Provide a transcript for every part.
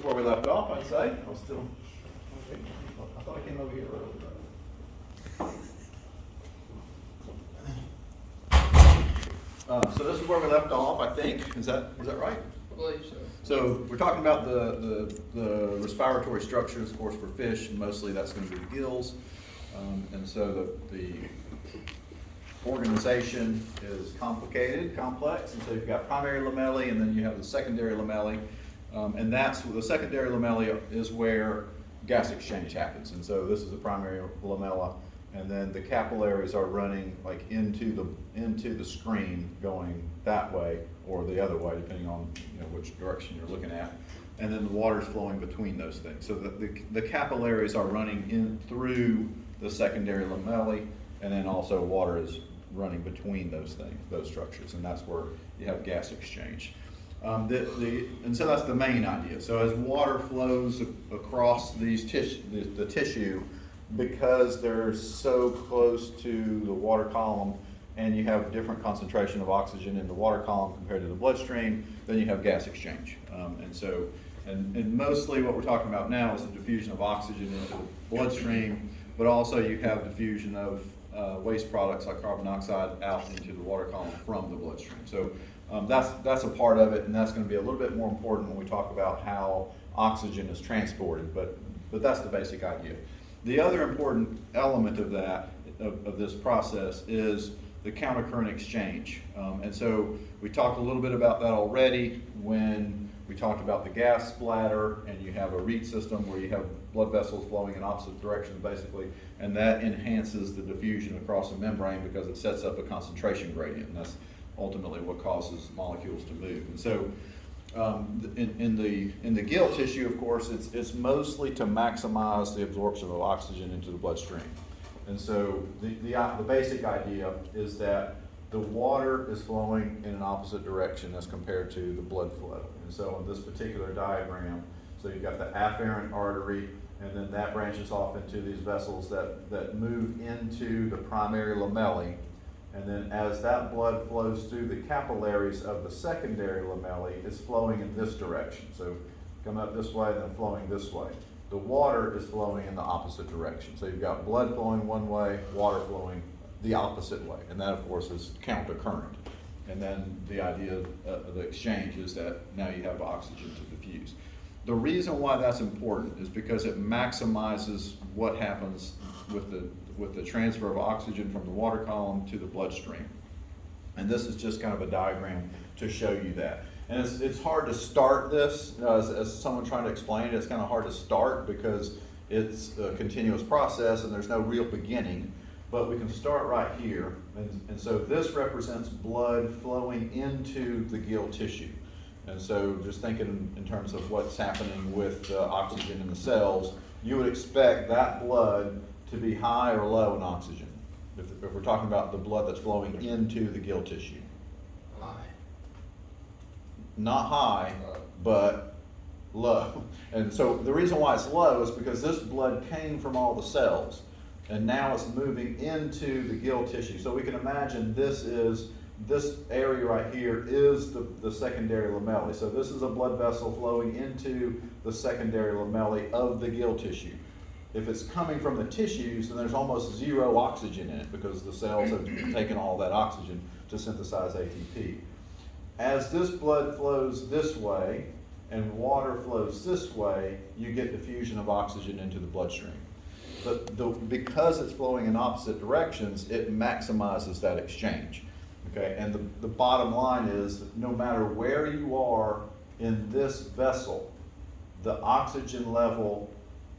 Where we left off, I'd say. I thought I came over here earlier. So this is where we left off, I think. Is that right? I believe so. So we're talking about the respiratory structures, of course, for fish. Mostly that's going to be the gills. And so the organization is complex. And so you've got primary lamellae, and then you have the secondary lamellae. And that's the secondary lamellae is where gas exchange happens. And so this is the primary lamella, and then the capillaries are running like into the screen, going that way or the other way, depending on which direction you're looking at. And then the water's flowing between those things. So the capillaries are running in through the secondary lamellae, and then also water is running between those structures, and that's where you have gas exchange. And so that's the main idea. So as water flows across the tissue, because they're so close to the water column, and you have different concentration of oxygen in the water column compared to the bloodstream, then you have gas exchange. And mostly what we're talking about now is the diffusion of oxygen into the bloodstream, but also you have diffusion of waste products like carbon dioxide out into the water column from the bloodstream. So that's a part of it, and that's going to be a little bit more important when we talk about how oxygen is transported, but that's the basic idea. The other important element of this process is the countercurrent exchange. And so we talked a little bit about that already when we talked about the gas bladder, and you have a reed system where you have blood vessels flowing in opposite directions basically, and that enhances the diffusion across the membrane because it sets up a concentration gradient, and that's ultimately what causes molecules to move. And so in the gill tissue, of course, it's mostly to maximize the absorption of oxygen into the bloodstream. And so the basic idea is that the water is flowing in an opposite direction as compared to the blood flow. And so in this particular diagram, so you've got the afferent artery, and then that branches off into these vessels that move into the primary lamellae. And then as that blood flows through the capillaries of the secondary lamellae, it's flowing in this direction. So come up this way, then flowing this way. The water is flowing in the opposite direction. So you've got blood flowing one way, water flowing the opposite way. And that, of course, is countercurrent. And then the idea of the exchange is that now you have oxygen to diffuse. The reason why that's important is because it maximizes what happens with the transfer of oxygen from the water column to the bloodstream. And this is just kind of a diagram to show you that. And it's hard to start this, as someone trying to explain it, it's kind of hard to start because it's a continuous process and there's no real beginning. But we can start right here. And so this represents blood flowing into the gill tissue. And so just thinking in terms of what's happening with oxygen in the cells, you would expect that blood to be high or low in oxygen, if we're talking about the blood that's flowing into the gill tissue. High. Not high, but low. And so the reason why it's low is because this blood came from all the cells, and now it's moving into the gill tissue. So we can imagine this area right here is the secondary lamellae. So this is a blood vessel flowing into the secondary lamellae of the gill tissue. If it's coming from the tissues, then there's almost zero oxygen in it because the cells have taken all that oxygen to synthesize ATP. As this blood flows this way and water flows this way, you get diffusion of oxygen into the bloodstream. But because it's flowing in opposite directions, it maximizes that exchange. Okay, and the bottom line is that no matter where you are in this vessel, the oxygen level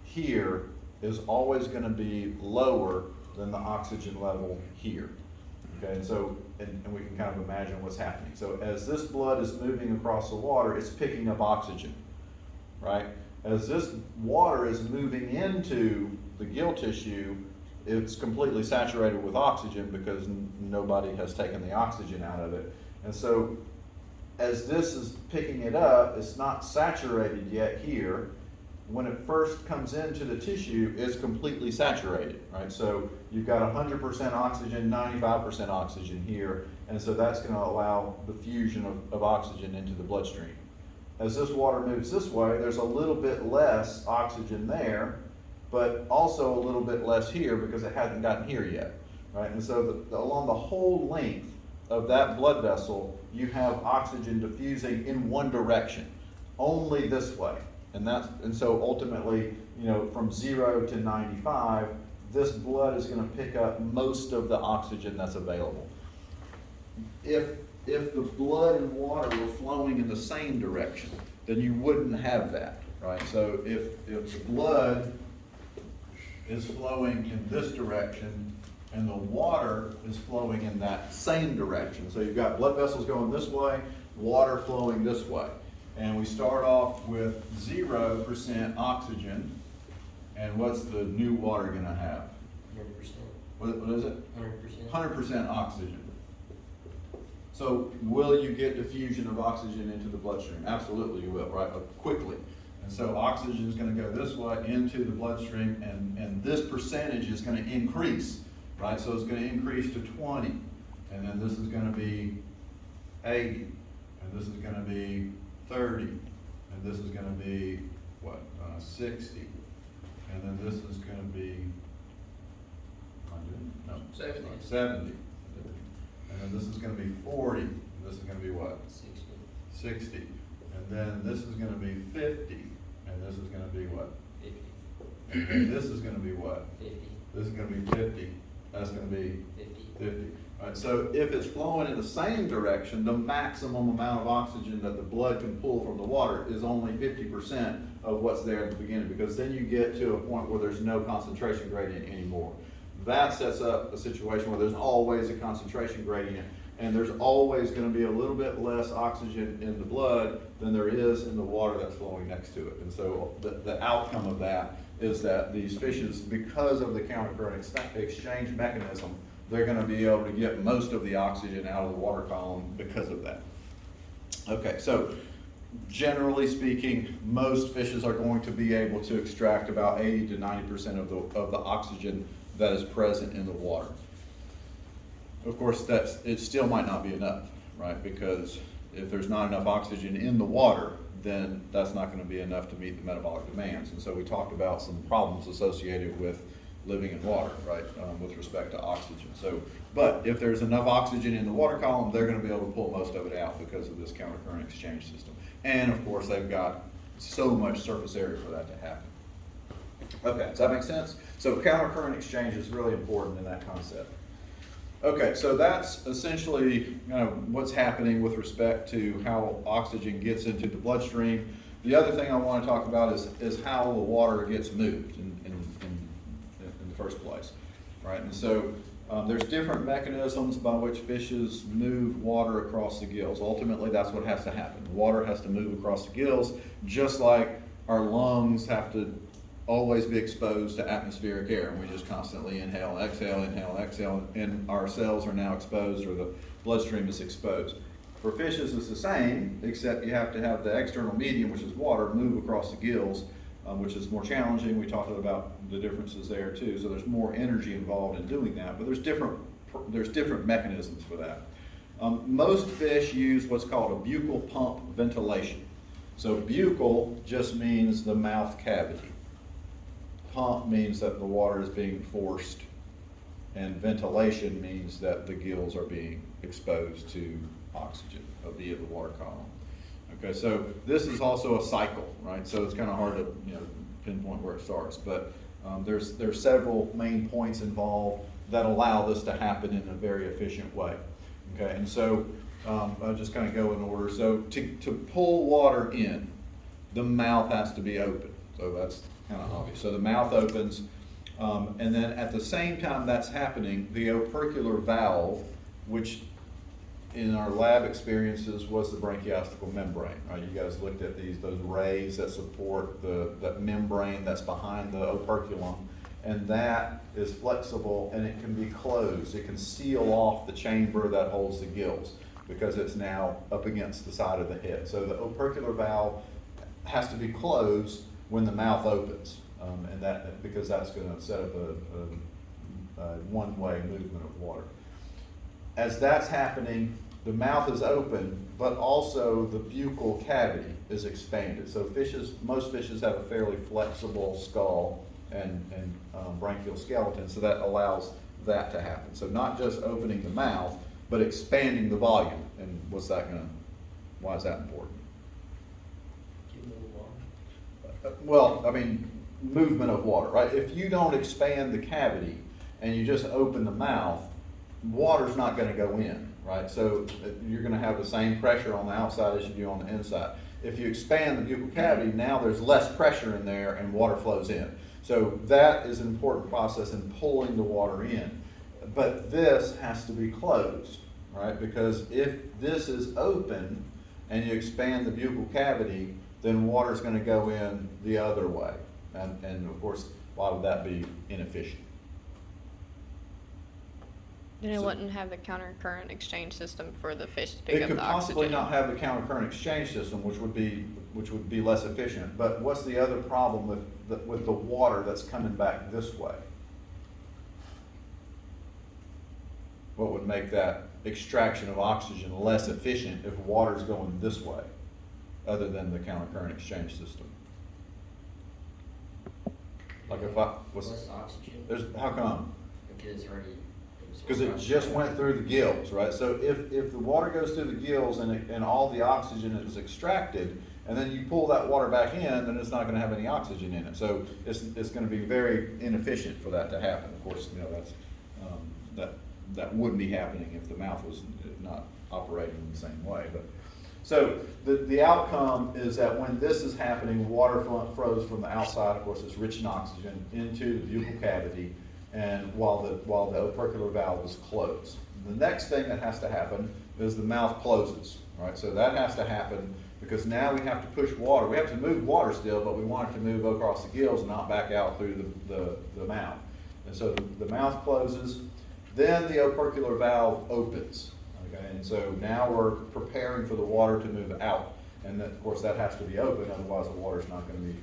here is always going to be lower than the oxygen level here. Okay, and so and we can kind of imagine what's happening. So as this blood is moving across the water, it's picking up oxygen, right? As this water is moving into the gill tissue, it's completely saturated with oxygen because nobody has taken the oxygen out of it. And so as this is picking it up, it's not saturated yet here. When it first comes into the tissue, it's completely saturated, right? So you've got 100% oxygen, 95% oxygen here, and so that's going to allow the fusion of oxygen into the bloodstream. as this water moves this way, there's a little bit less oxygen there, but also a little bit less here because it hasn't gotten here yet, right? And so along the whole length of that blood vessel, you have oxygen diffusing in one direction, only this way. And so ultimately, you know, from 0 to 95, this blood is going to pick up most of the oxygen that's available. If the blood and water were flowing in the same direction, then you wouldn't have that, right? So if the blood is flowing in this direction and the water is flowing in that same direction, so you've got blood vessels going this way, water flowing this way. And we start off with 0% oxygen, and what's the new water gonna have? 100%. What is it? 100%. 100% oxygen. So will you get diffusion of oxygen into the bloodstream? Absolutely you will, right? Quickly. And so oxygen is going to go this way into the bloodstream, and this percentage is going to increase, right? So it's going to increase to 20, and then this is going to be 80, and this is going to be 30, and this is going to be, what, 60, and then this is going to be, no, 70. And then this is going to be 40, and this is going to be what? 60. And then this is going to be 50, and this is going to be what? 50. And then this is going to be what? 50. This is going to be 50. That's going to be 50. All right, so if it's flowing in the same direction, the maximum amount of oxygen that the blood can pull from the water is only 50% of what's there at the beginning, because then you get to a point where there's no concentration gradient anymore. That sets up a situation where there's always a concentration gradient, and there's always going to be a little bit less oxygen in the blood than there is in the water that's flowing next to it. And so the outcome of that is that these fishes, because of the countercurrent exchange mechanism, they're going to be able to get most of the oxygen out of the water column because of that. Okay, so generally speaking, most fishes are going to be able to extract about 80 to 90% of the oxygen that is present in the water. Of course, it still might not be enough, right? Because if there's not enough oxygen in the water, then that's not going to be enough to meet the metabolic demands. And so we talked about some problems associated with living in water, right, with respect to oxygen. So, but if there's enough oxygen in the water column, they're going to be able to pull most of it out because of this countercurrent exchange system. And of course, they've got so much surface area for that to happen. Okay, does that make sense? So countercurrent exchange is really important in that concept. Okay, so that's essentially what's happening with respect to how oxygen gets into the bloodstream. The other thing I want to talk about is how the water gets moved in the first place, right? And so there's different mechanisms by which fishes move water across the gills. Ultimately, that's what has to happen. Water has to move across the gills, just like our lungs have to always be exposed to atmospheric air, and we just constantly inhale, exhale, and our cells are now exposed, or the bloodstream is exposed. For fishes, it's the same, except you have to have the external medium, which is water, move across the gills, which is more challenging. We talked about the differences there too, so there's more energy involved in doing that, but there's different mechanisms for that. Most fish use what's called a buccal pump ventilation. So buccal just means the mouth cavity. Pump means that the water is being forced, and ventilation means that the gills are being exposed to oxygen via the water column. Okay, so this is also a cycle, right? So it's kind of hard to pinpoint where it starts, but there's several main points involved that allow this to happen in a very efficient way. Okay, and so I'll just kind of go in order. So to pull water in, the mouth has to be open. So that's kind of obvious. So the mouth opens, and then at the same time that's happening, the opercular valve, which in our lab experiences was the branchiostical membrane. Right? You guys looked at those rays that support that membrane that's behind the operculum, and that is flexible and it can be closed. It can seal off the chamber that holds the gills because it's now up against the side of the head. So the opercular valve has to be closed when the mouth opens, and because that's going to set up a one-way movement of water. As that's happening, the mouth is open, but also the buccal cavity is expanded. So most fishes have a fairly flexible skull and branchial skeleton, so that allows that to happen. So not just opening the mouth, but expanding the volume. And why is that important? Keep moving along. Well, I mean, movement of water, right? If you don't expand the cavity and you just open the mouth, water's not gonna go in, right? So you're gonna have the same pressure on the outside as you do on the inside. If you expand the buccal cavity, now there's less pressure in there and water flows in. So that is an important process in pulling the water in. But this has to be closed, right? Because if this is open and you expand the buccal cavity, then water's gonna go in the other way. And of course, why would that be inefficient? Then it So- wouldn't have the counter current exchange system for the fish to pick It up could the possibly oxygen. not have the counter current exchange system, which would be less efficient. But what's the other problem with the water that's coming back this way? What would make that extraction of oxygen less efficient if water's going this way, other than the counter current exchange system? Like if Less oxygen, how come? because it's already. Because it just went through the gills, right? So if the water goes through the gills and all the oxygen is extracted, and then you pull that water back in, then it's not gonna have any oxygen in it. So it's gonna be very inefficient for that to happen. Of course, you know, that wouldn't be happening if the mouth was not operating in the same way. But so the outcome is that when this is happening, water flows from the outside, of course, it's rich in oxygen, into the buccal cavity, and while the opercular valve is closed. The next thing that has to happen is the mouth closes, right? So that has to happen because now we have to push water. We have to move water still, but we want it to move across the gills and not back out through the mouth. And so the mouth closes, then the opercular valve opens, okay? And so now we're preparing for the water to move out. And then, of course, that has to be open, otherwise the water's not gonna be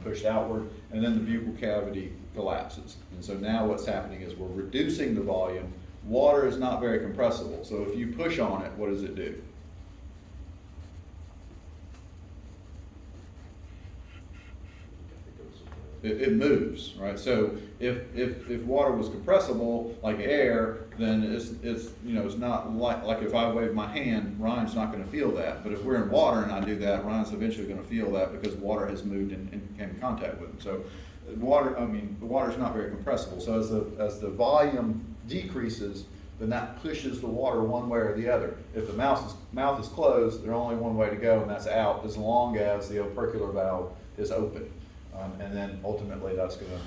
pushed outward, and then the buccal cavity collapses. And so now what's happening is we're reducing the volume. Water is not very compressible, so if you push on it, what does it do? It moves, right? So if water was compressible like air, then it's not like if I wave my hand, Ryan's not gonna feel that. But if we're in water and I do that, Ryan's eventually gonna feel that because water has moved and came in contact with him. So the water's not very compressible. So as the volume decreases, then that pushes the water one way or the other. If the mouth is closed, there's only one way to go, and that's out, as long as the opercular valve is open. And then ultimately that's gonna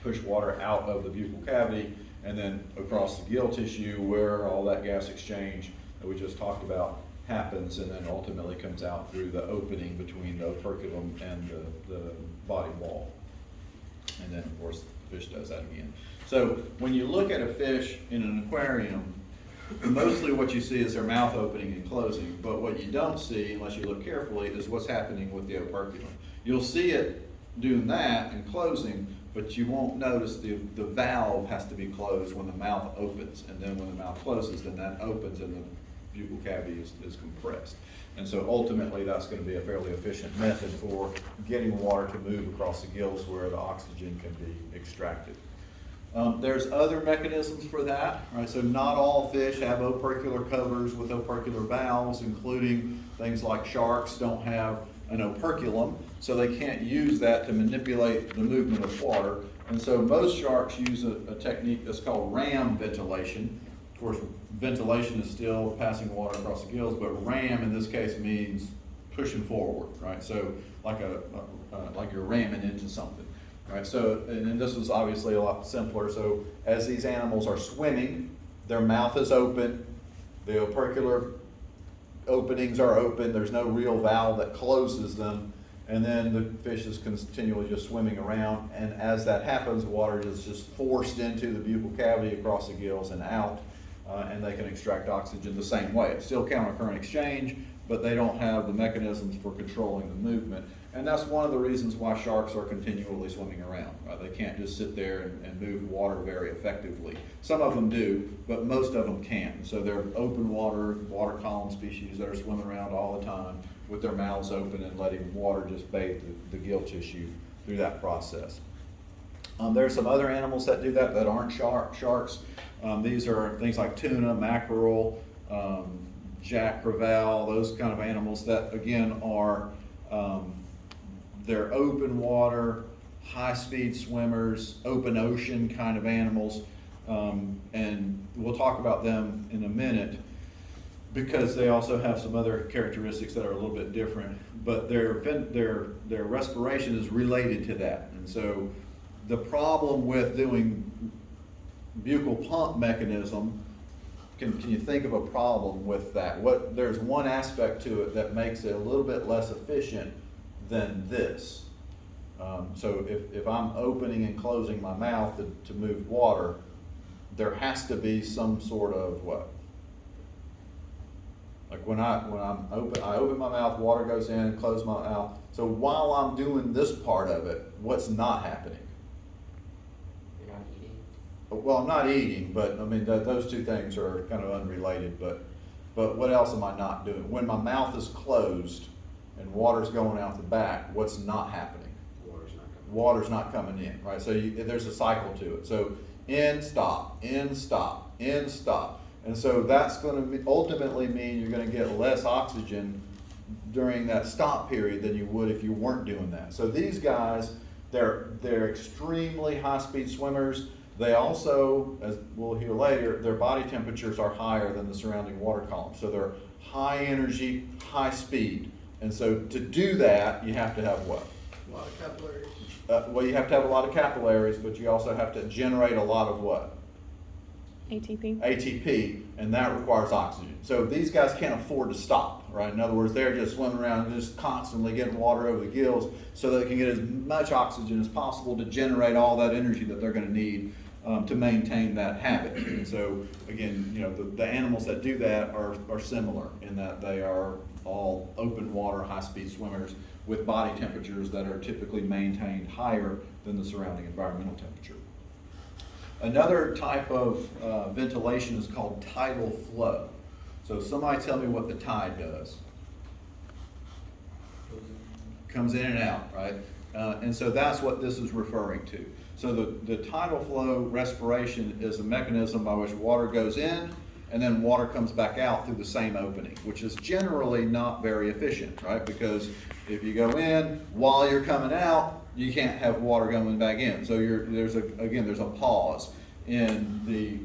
push water out of the buccal cavity and then across the gill tissue where all that gas exchange that we just talked about happens, and then ultimately comes out through the opening between the operculum and the body wall. And then of course the fish does that again. So when you look at a fish in an aquarium, mostly what you see is their mouth opening and closing, but what you don't see, unless you look carefully, is what's happening with the operculum. You'll see it doing that and closing, but you won't notice the valve has to be closed when the mouth opens, and then when the mouth closes, then that opens and the buccal cavity is compressed. And so ultimately that's going to be a fairly efficient method for getting water to move across the gills where the oxygen can be extracted. There's other mechanisms for that, right? So not all fish have opercular covers with opercular valves, including things like sharks don't have an operculum, so they can't use that to manipulate the movement of water. And so most sharks use a technique that's called ram ventilation. Of course, ventilation is still passing water across the gills, but ram in this case means pushing forward, right? So like you're ramming into something. Right, so, and this is obviously a lot simpler. So as these animals are swimming, their mouth is open, the opercular openings are open, there's no real valve that closes them, and then the fish is continually just swimming around, and as that happens, water is just forced into the buccal cavity across the gills and out, and they can extract oxygen the same way. It's still counter current exchange, but they don't have the mechanisms for controlling the movement. And that's one of the reasons why sharks are continually swimming around, right? They can't just sit there and move water very effectively. Some of them do, but most of them can't. So they're open water column species that are swimming around all the time with their mouths open and letting water just bathe the gill tissue through that process. There are some other animals that do that aren't sharks. These are things like tuna, mackerel, jack crevalle, those kind of animals that again are they're open water, high-speed swimmers, open ocean kind of animals, and we'll talk about them in a minute because they also have some other characteristics that are a little bit different, but their respiration is related to that. And so the problem with doing buccal pump mechanism, can you think of a problem with that? There's one aspect to it that makes it a little bit less efficient than this. So if I'm opening and closing my mouth to move water, there has to be some sort of what? Like when I'm open, I open my mouth, water goes in, and close my mouth. So while I'm doing this part of it, what's not happening? You're not eating? Well, I'm not eating, but I mean, those two things are kind of unrelated, but what else am I not doing? When my mouth is closed and water's going out the back, what's not happening? Water's not coming in, right? So there's a cycle to it. So in, stop, in, stop, in, stop. And so that's going to ultimately mean you're going to get less oxygen during that stop period than you would if you weren't doing that. So these guys, they're extremely high-speed swimmers. They also, as we'll hear later, their body temperatures are higher than the surrounding water column. So they're high energy, high speed. And so to do that, you have to have what? A lot of capillaries. Well, you have to have a lot of capillaries, but you also have to generate a lot of what? ATP. ATP, and that requires oxygen. So these guys can't afford to stop, right? In other words, they're just swimming around and just constantly getting water over the gills so that they can get as much oxygen as possible to generate all that energy that they're going to need to maintain that habit. And so, again, you know, the animals that do that are similar in that they are all open water, high-speed swimmers with body temperatures that are typically maintained higher than the surrounding environmental temperature. Another type of ventilation is called tidal flow. So somebody tell me what the tide does. Comes in and out, right? And so that's what this is referring to. So the tidal flow respiration is a mechanism by which water goes in and then water comes back out through the same opening, which is generally not very efficient, right? Because if you go in while you're coming out, you can't have water going back in. So there's a pause in the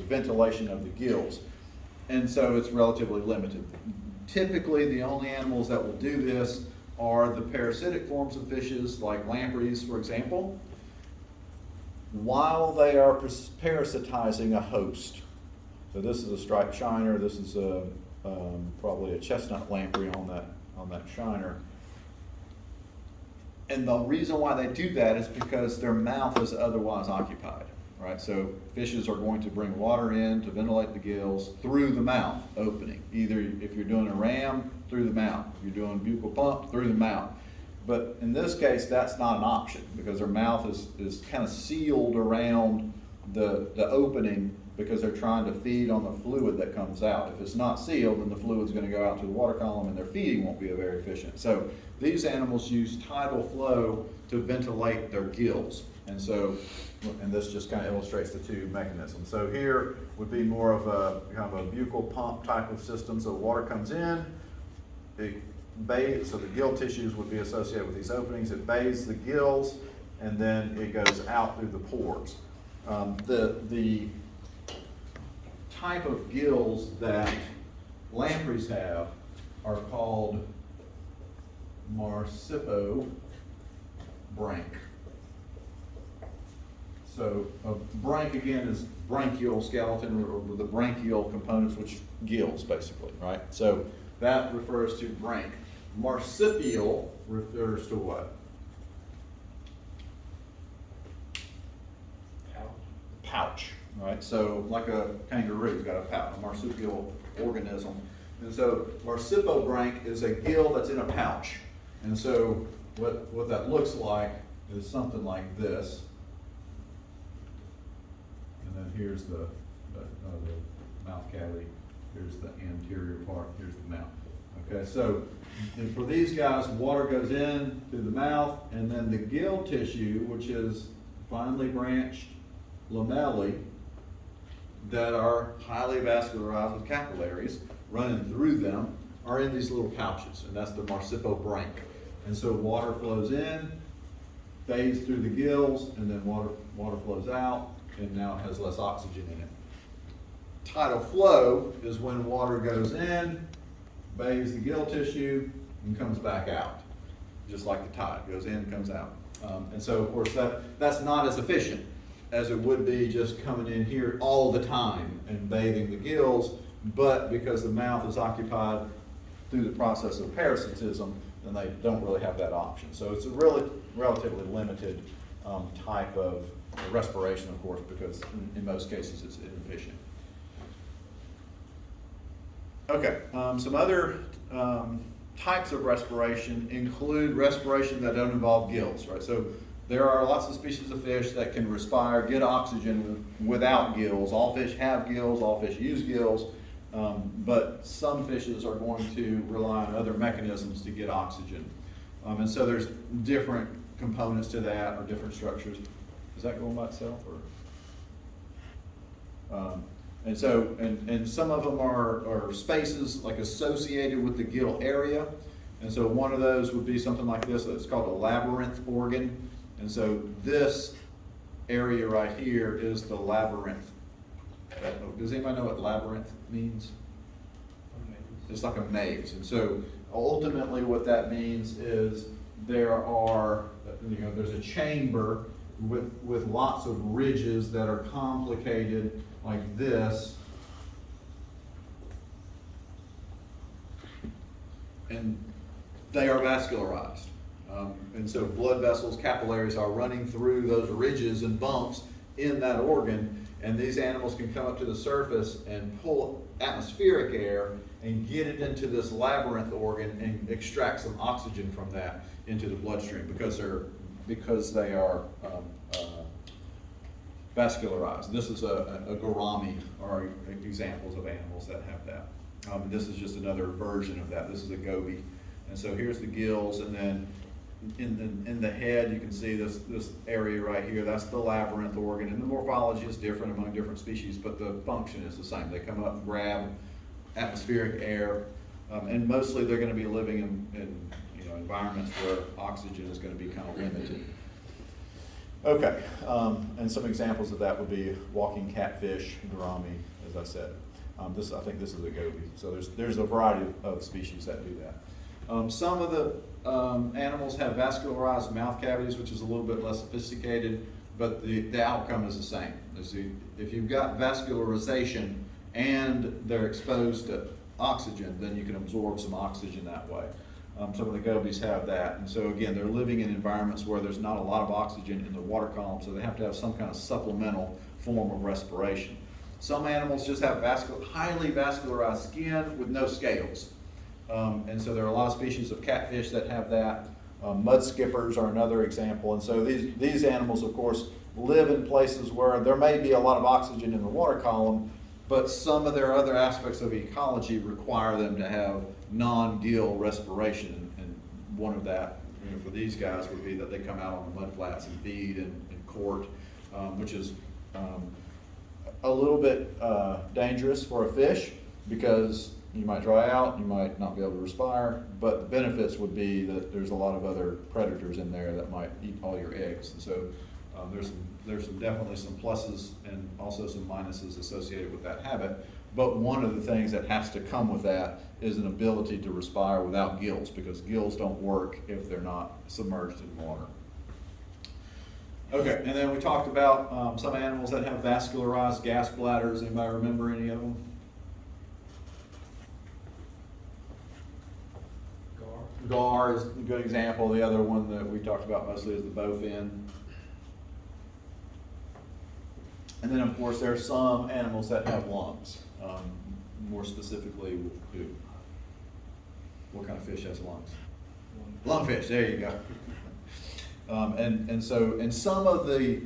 ventilation of the gills. And so it's relatively limited. Typically, the only animals that will do this are the parasitic forms of fishes, like lampreys, for example, while they are parasitizing a host. So this is a striped shiner. This is probably a chestnut lamprey on that shiner. And the reason why they do that is because their mouth is otherwise occupied, right? So fishes are going to bring water in to ventilate the gills through the mouth opening. Either if you're doing a ram, through the mouth. If you're doing buccal pump, through the mouth. But in this case, that's not an option because their mouth is kind of sealed around the opening because they're trying to feed on the fluid that comes out. If it's not sealed, then the fluid's going to go out to the water column and their feeding won't be very efficient. So these animals use tidal flow to ventilate their gills. And so, and this just kind of illustrates the two mechanisms. So here would be more of a kind of a buccal pump type of system. So water comes in, it bathes, so the gill tissues would be associated with these openings. It bathes the gills, and then it goes out through the pores. The type of gills that lampreys have are called marsupial branch. So a branch again is branchial skeleton or the branchial components, which gills basically, right? So that refers to branch. Marsupial refers to what? Pouch, right? So like a kangaroo's got a pouch, a marsupial organism. And so marsupial branch is a gill that's in a pouch. And so what that looks like is something like this. And then here's the mouth cavity, here's the anterior part, here's the mouth. Okay, so and for these guys, water goes in through the mouth, and then the gill tissue, which is finely branched lamellae that are highly vascularized with capillaries running through them, are in these little pouches, and that's the marsupial And so water flows in, fades through the gills, and then water flows out, and now it has less oxygen in it. Tidal flow is when water goes in, bathes the gill tissue, and comes back out, just like the tide goes in, comes out. And so, of course, that's not as efficient as it would be just coming in here all the time and bathing the gills, but because the mouth is occupied through the process of parasitism, then they don't really have that option. So it's a really relatively limited type of respiration, of course, because in most cases it's inefficient. Okay, some other types of respiration include respiration that don't involve gills, right? So there are lots of species of fish that can respire, get oxygen without gills. All fish have gills, all fish use gills, but some fishes are going to rely on other mechanisms to get oxygen. And so there's different components to that, or different structures. Is that going by itself, or? And so, and some of them are spaces like associated with the gill area. And so one of those would be something like this. It's called a labyrinth organ. And so this area right here is the labyrinth. Does anybody know what labyrinth means? It's like a maze. And so ultimately what that means is there's a chamber with lots of ridges that are complicated like this. And they are vascularized. And so blood vessels, capillaries are running through those ridges and bumps in that organ. And these animals can come up to the surface and pull atmospheric air and get it into this labyrinth organ and extract some oxygen from that into the bloodstream because they are vascularized. This is a gourami, or examples of animals that have that. This is just another version of that. This is a goby. And so here's the gills, and then in the head you can see this area right here. That's the labyrinth organ, and the morphology is different among different species, but the function is the same. They come up and grab atmospheric air, and mostly they're going to be living in environments where oxygen is going to be kind of limited. Okay, and some examples of that would be walking catfish, gourami, as I said. I think this is a goby. So there's a variety of species that do that. Some of the animals have vascularized mouth cavities, which is a little bit less sophisticated, but the outcome is the same. If you've got vascularization and they're exposed to oxygen, then you can absorb some oxygen that way. Some of the gobies have that. And so again, they're living in environments where there's not a lot of oxygen in the water column, so they have to have some kind of supplemental form of respiration. Some animals just have highly vascularized skin with no scales. And so there are a lot of species of catfish that have that. Mud skippers are another example. And so these animals, of course, live in places where there may be a lot of oxygen in the water column, but some of their other aspects of ecology require them to have non-gill respiration. And one of that, for these guys, would be that they come out on the mud flats and feed and court, which is a little bit dangerous for a fish, because you might dry out, you might not be able to respire, but the benefits would be that there's a lot of other predators in there that might eat all your eggs. And so there's definitely some pluses and also some minuses associated with that habit. But one of the things that has to come with that is an ability to respire without gills, because gills don't work if they're not submerged in water. Okay, and then we talked about some animals that have vascularized gas bladders. Anybody remember any of them? Gar is a good example. The other one that we talked about mostly is the bowfin. And then, of course, there are some animals that have lungs. More specifically, what kind of fish has lungs? Lungfish, there you go. And so, and some of the,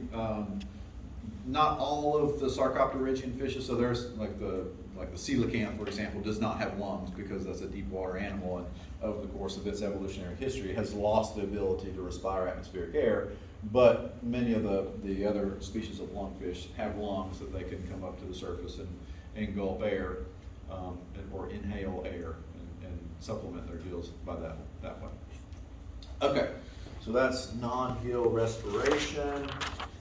not all of the sarcopterygian fishes, so there's like the coelacanth, for example, does not have lungs because that's a deep water animal, and over the course of its evolutionary history, it has lost the ability to respire atmospheric air. But many of the other species of lungfish have lungs that they can come up to the surface and gulp air, or inhale air and supplement their gills by that way. Okay, so that's non-gill respiration.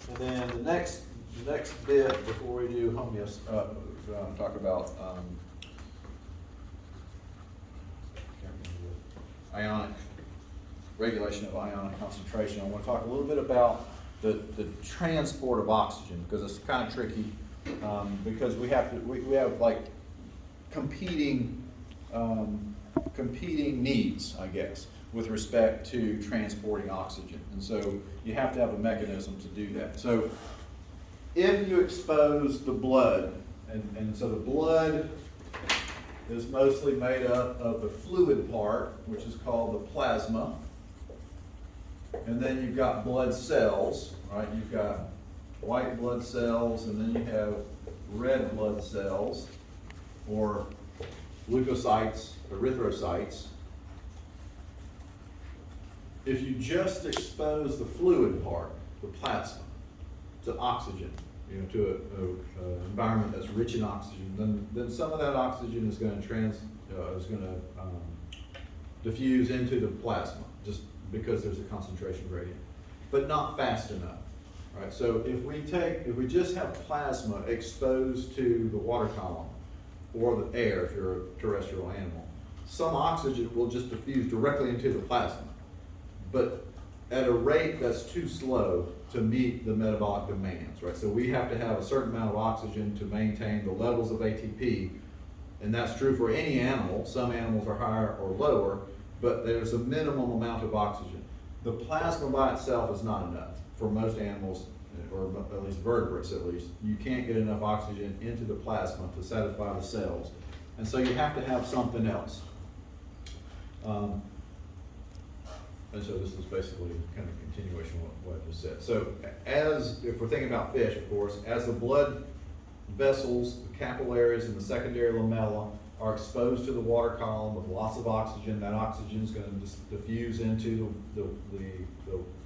And then the next bit before we do talk about ionic regulation of ionic concentration. I want to talk a little bit about the transport of oxygen, because it's kind of tricky, because we have like competing needs, I guess, with respect to transporting oxygen. And so you have to have a mechanism to do that. So if you expose the blood, and so the blood is mostly made up of the fluid part, which is called the plasma. And then you've got blood cells, right? You've got white blood cells, and then you have red blood cells, or leukocytes, erythrocytes. If you just expose the fluid part, the plasma, to oxygen, to an environment that's rich in oxygen, then some of that oxygen is going to diffuse into the plasma, just because there's a concentration gradient, but not fast enough. Right? So if we just have plasma exposed to the water column or the air, if you're a terrestrial animal, some oxygen will just diffuse directly into the plasma, but at a rate that's too slow to meet the metabolic demands, right? So we have to have a certain amount of oxygen to maintain the levels of ATP, and that's true for any animal. Some animals are higher or lower, but there's a minimum amount of oxygen. The plasma by itself is not enough for most animals, or at least vertebrates at least. You can't get enough oxygen into the plasma to satisfy the cells. And so you have to have something else. And so this is basically kind of a continuation of what I just said. So if we're thinking about fish, of course, as the blood vessels, the capillaries, and the secondary lamella are exposed to the water column with lots of oxygen, that oxygen is going to diffuse into the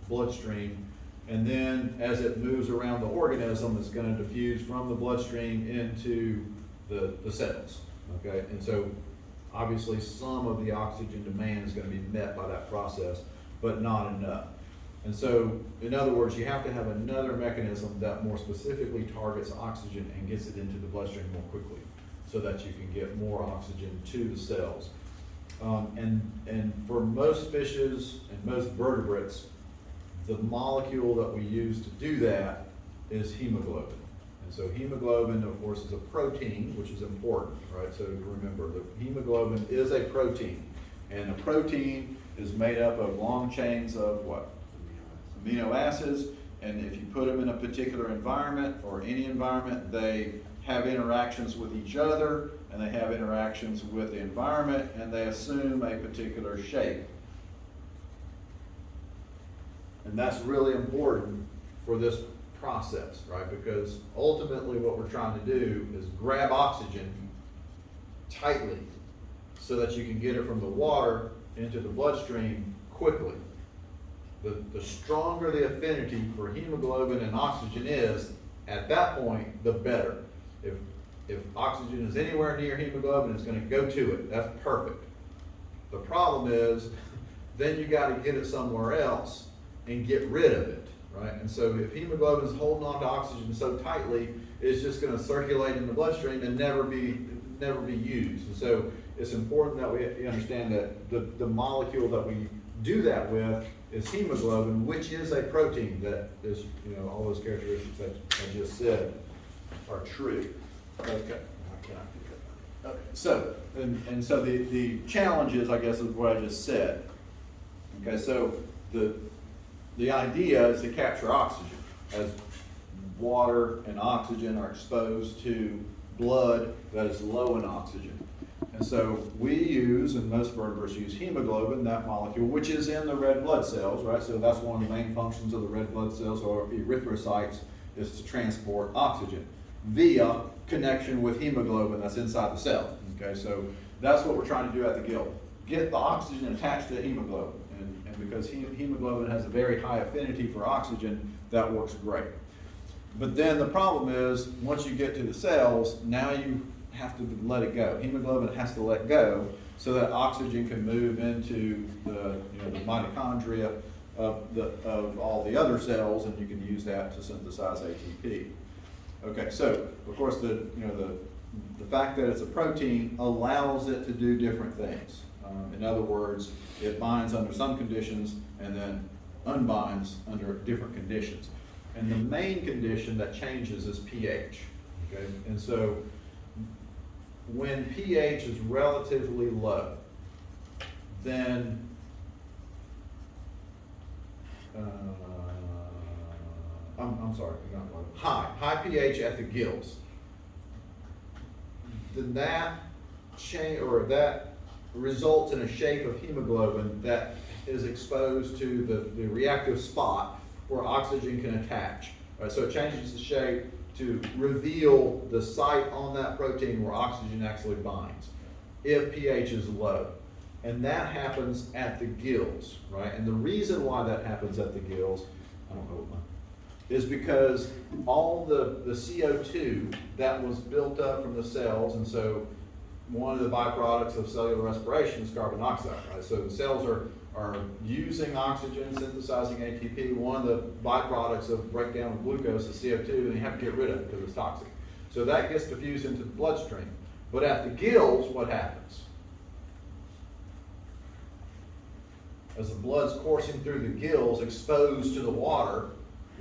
bloodstream. And then as it moves around the organism, it's going to diffuse from the bloodstream into the cells. Okay, and so obviously some of the oxygen demand is going to be met by that process, but not enough. And so, in other words, you have to have another mechanism that more specifically targets oxygen and gets it into the bloodstream more quickly, so that you can get more oxygen to the cells. And for most fishes and most vertebrates, the molecule that we use to do that is hemoglobin. And so hemoglobin, of course, is a protein, which is important, right? So remember, the hemoglobin is a protein, and a protein is made up of long chains of what? Amino acids. And if you put them in a particular environment, or any environment, they have interactions with each other, and they have interactions with the environment, and they assume a particular shape. And that's really important for this process, right? Because ultimately what we're trying to do is grab oxygen tightly so that you can get it from the water into the bloodstream quickly. The stronger the affinity for hemoglobin and oxygen is, at that point, the better. If oxygen is anywhere near hemoglobin, it's going to go to it. That's perfect. The problem is, then you got to get it somewhere else and get rid of it, right? And so if hemoglobin is holding on to oxygen so tightly, it's just going to circulate in the bloodstream and never be used. And so it's important that we understand that the molecule that we do that with is hemoglobin, which is a protein that is, all those characteristics that I just said are true. Okay. Okay. So, and so the challenge is, I guess, is what I just said. Okay, so the idea is to capture oxygen as water and oxygen are exposed to blood that is low in oxygen. And so we use, and most vertebrates use hemoglobin, that molecule, which is in the red blood cells, right? So that's one of the main functions of the red blood cells or erythrocytes, is to transport oxygen via connection with hemoglobin that's inside the cell. Okay, so that's what we're trying to do at the gill. Get the oxygen attached to hemoglobin. And because hemoglobin has a very high affinity for oxygen, that works great. But then the problem is, once you get to the cells, now you have to let it go. Hemoglobin has to let go so that oxygen can move into the mitochondria of all the other cells, and you can use that to synthesize ATP. Okay, so of course the fact that it's a protein allows it to do different things. In other words, it binds under some conditions and then unbinds under different conditions. And the main condition that changes is pH. Okay, and so when pH is relatively low, then I'm sorry, not low. High pH at the gills. Then that change, or that results in a shape of hemoglobin that is exposed to the reactive spot where oxygen can attach. Right, so it changes the shape to reveal the site on that protein where oxygen actually binds, if pH is low. And that happens at the gills, right? And the reason why that happens at the gills, I don't know what my, is because all the CO2 that was built up from the cells, and so one of the byproducts of cellular respiration is carbon dioxide, right? So the cells are using oxygen, synthesizing ATP. One of the byproducts of breakdown of glucose is CO2, and you have to get rid of it because it's toxic. So that gets diffused into the bloodstream. But at the gills, what happens? As the blood's coursing through the gills, exposed to the water,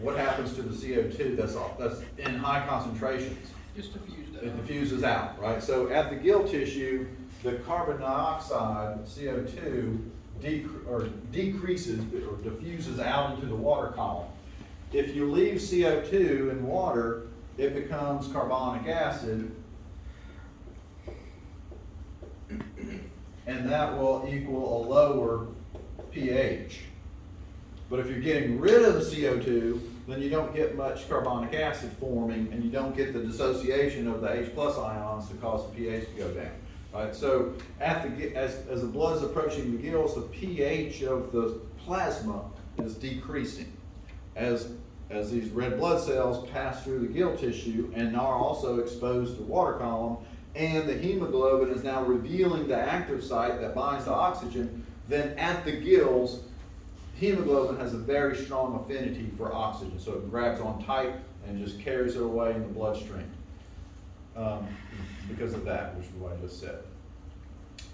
what happens to the CO2 that's in high concentrations? It's diffused out. It diffuses out, right? So at the gill tissue, the carbon dioxide, CO2, decreases or diffuses out into the water column. If you leave CO2 in water, it becomes carbonic acid, and that will equal a lower pH. But if you're getting rid of the CO2, then you don't get much carbonic acid forming, and you don't get the dissociation of the H+ ions to cause the pH to go down. Right? So as the blood is approaching the gills, the pH of the plasma is decreasing as these red blood cells pass through the gill tissue and are also exposed to the water column, and the hemoglobin is now revealing the active site that binds to oxygen. Then at the gills, hemoglobin has a very strong affinity for oxygen, so it grabs on tight and just carries it away in the bloodstream. Because of that, which is what I just said.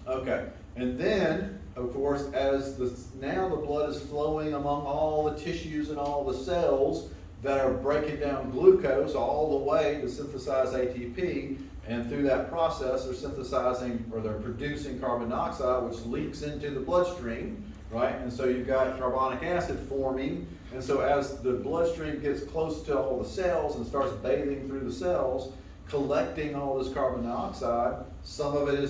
Okay, and then, of course, as now the blood is flowing among all the tissues and all the cells that are breaking down glucose all the way to synthesize ATP, and through that process they're synthesizing, or they're producing carbon dioxide, which leaks into the bloodstream, right? And so you've got carbonic acid forming, and so as the bloodstream gets close to all the cells and starts bathing through the cells, collecting all this carbon dioxide, some of it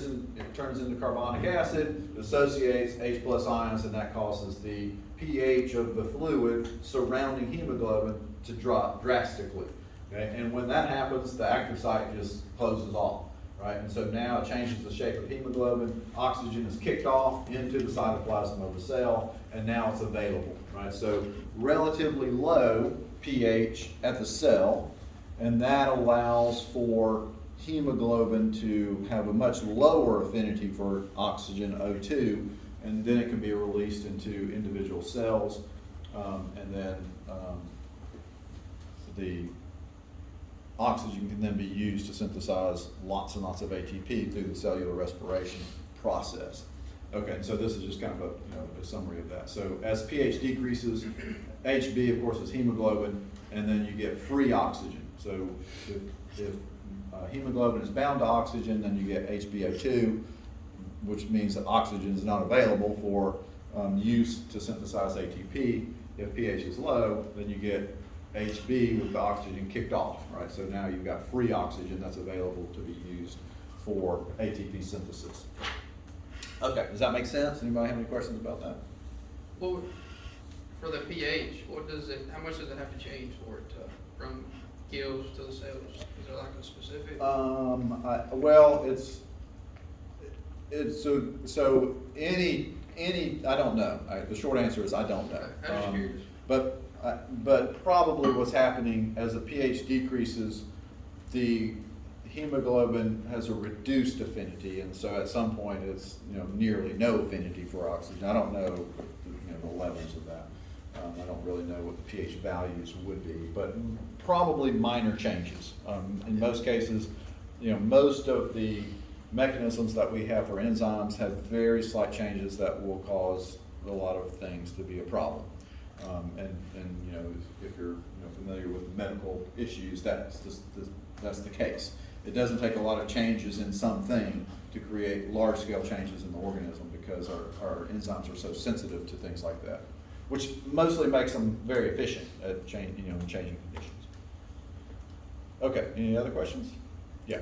turns into carbonic acid, associates H+ ions, and that causes the pH of the fluid surrounding hemoglobin to drop drastically. Okay? And when that happens, the active site just closes off, right? And so now it changes the shape of hemoglobin, oxygen is kicked off into the cytoplasm of the cell, and now it's available, right? So relatively low pH at the cell, and that allows for hemoglobin to have a much lower affinity for oxygen, O2, and then it can be released into individual cells, and then the oxygen can then be used to synthesize lots and lots of ATP through the cellular respiration process. Okay, so this is just kind of a summary of that. So as pH decreases, Hb, of course, is hemoglobin, and then you get free oxygen. So if hemoglobin is bound to oxygen, then you get HbO2, which means that oxygen is not available for use to synthesize ATP. If pH is low, then you get Hb with the oxygen kicked off, right? So now you've got free oxygen that's available to be used for ATP synthesis. Okay, does that make sense? Anybody have any questions about that? Well, for the pH, how much does it have to change for it to, from gills to the cells? Is there like a specific? Well, so any, I don't know. The short answer is I don't know. I'm just curious. But probably what's happening as the pH decreases, the hemoglobin has a reduced affinity, and so at some point it's, nearly no affinity for oxygen. I don't know, the levels of that. I don't really know what the pH values would be, but probably minor changes. In most cases, most of the mechanisms that we have for enzymes have very slight changes that will cause a lot of things to be a problem. If you're familiar with medical issues, that's the case. It doesn't take a lot of changes in something to create large-scale changes in the organism because our enzymes are so sensitive to things like that, which mostly makes them very efficient at changing conditions. Okay, any other questions? Yeah.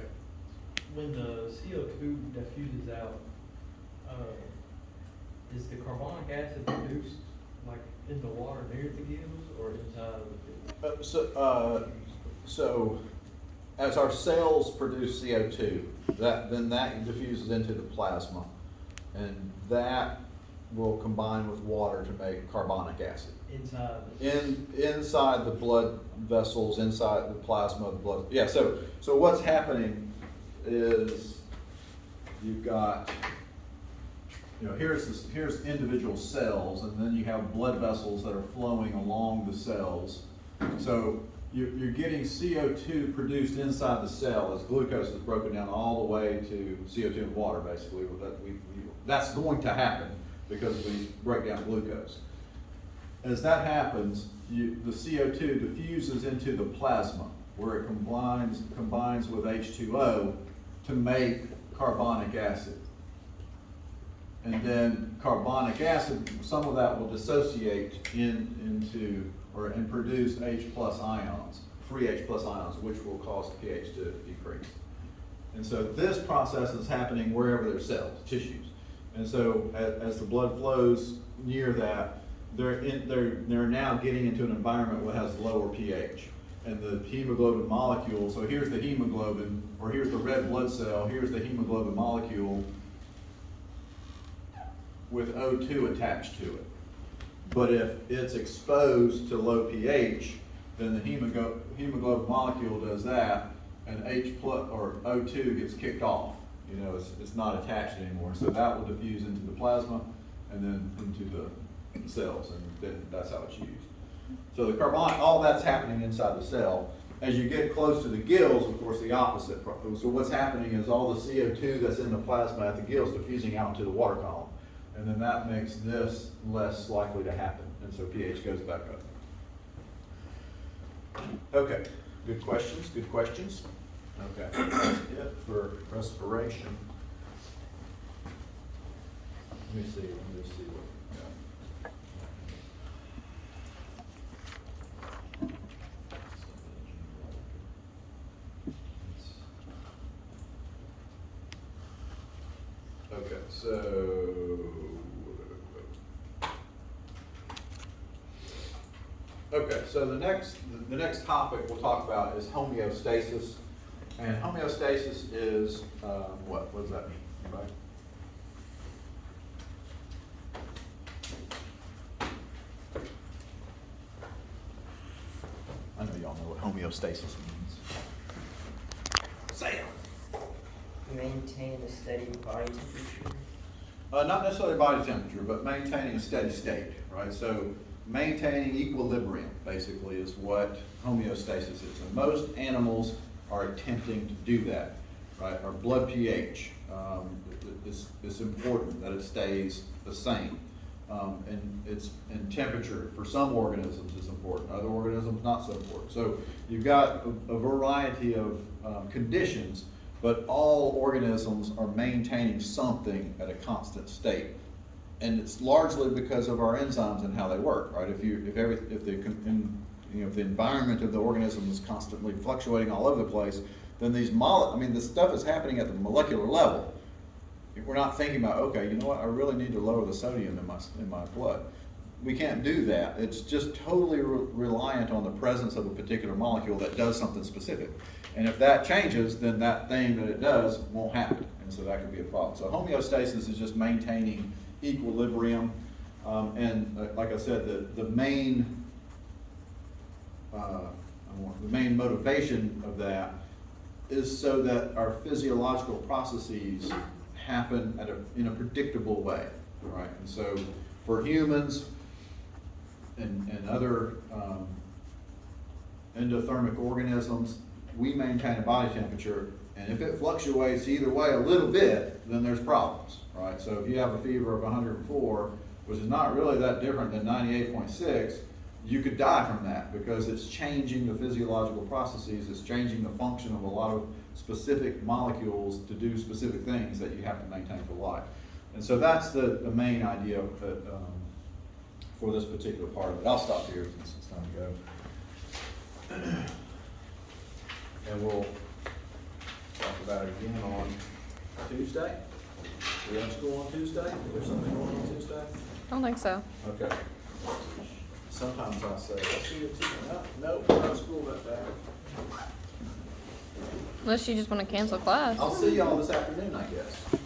When the CO2 diffuses out, is the carbonic acid produced like in the water near the gills or inside of the gills? So as our cells produce CO2, then that diffuses into the plasma, and that will combine with water to make carbonic acid. Inside the blood vessels, inside the plasma of the blood. Yeah, so what's happening is you've got, here's individual cells, and then you have blood vessels that are flowing along the cells. So you're getting CO2 produced inside the cell as glucose is broken down all the way to CO2 and water, basically. That's going to happen because we break down glucose. As that happens, the CO2 diffuses into the plasma, where it combines with H2O to make carbonic acid. And then carbonic acid, some of that will dissociate and produce H plus ions, free H plus ions, which will cause the pH to decrease. And so this process is happening wherever there's cells, tissues. And so as the blood flows near that, they're now getting into an environment that has lower pH. And the hemoglobin molecule, so here's the hemoglobin, or here's the red blood cell, here's the hemoglobin molecule with O2 attached to it. But if it's exposed to low pH, then the hemoglobin molecule does that, and H plus or O2 gets kicked off. It's not attached anymore. So that will diffuse into the plasma and then into the cells, and then that's how it's used. So the carbonic, all that's happening inside the cell. As you get close to the gills, of course, the opposite. So what's happening is all the CO2 that's in the plasma at the gills diffusing out into the water column. And then that makes this less likely to happen. And so pH goes back up. Okay, good questions. Okay, that's it for respiration. Let me see what we got. Okay, so the next topic we'll talk about is homeostasis, and homeostasis is what? What does that mean? Anybody? I know y'all know what homeostasis means. Say it. Maintain a steady body temperature. Not necessarily body temperature, but maintaining a steady state, right? So maintaining equilibrium, basically, is what homeostasis is. And most animals are attempting to do that, right? Our blood pH is important that it stays the same. And temperature for some organisms is important, other organisms not so important. So you've got a variety of conditions, but all organisms are maintaining something at a constant state. And it's largely because of our enzymes and how they work, right? If the environment of the organism is constantly fluctuating all over the place, then these the stuff is happening at the molecular level. If we're not thinking about, okay, you know what, I really need to lower the sodium in my blood. We can't do that. It's just totally reliant on the presence of a particular molecule that does something specific. And if that changes, then that thing that it does won't happen. And so that could be a problem. So homeostasis is just maintaining equilibrium. Like I said, the main motivation of that is so that our physiological processes happen in a predictable way, right? And so for humans and other endothermic organisms, we maintain a body temperature, and if it fluctuates either way a little bit, then there's problems, right? So if you have a fever of 104, which is not really that different than 98.6, you could die from that because it's changing the physiological processes, it's changing the function of a lot of specific molecules to do specific things that you have to maintain for life. And so that's the main idea for this particular part of it. I'll stop here since it's time to go. And we'll talk about it again on Tuesday. We have school on Tuesday? Is there something going on Tuesday? I don't think so. Okay. Sometimes I say, I'll see you Tuesday. No, we're not school that day. Unless you just want to cancel class. I'll see y'all this afternoon, I guess.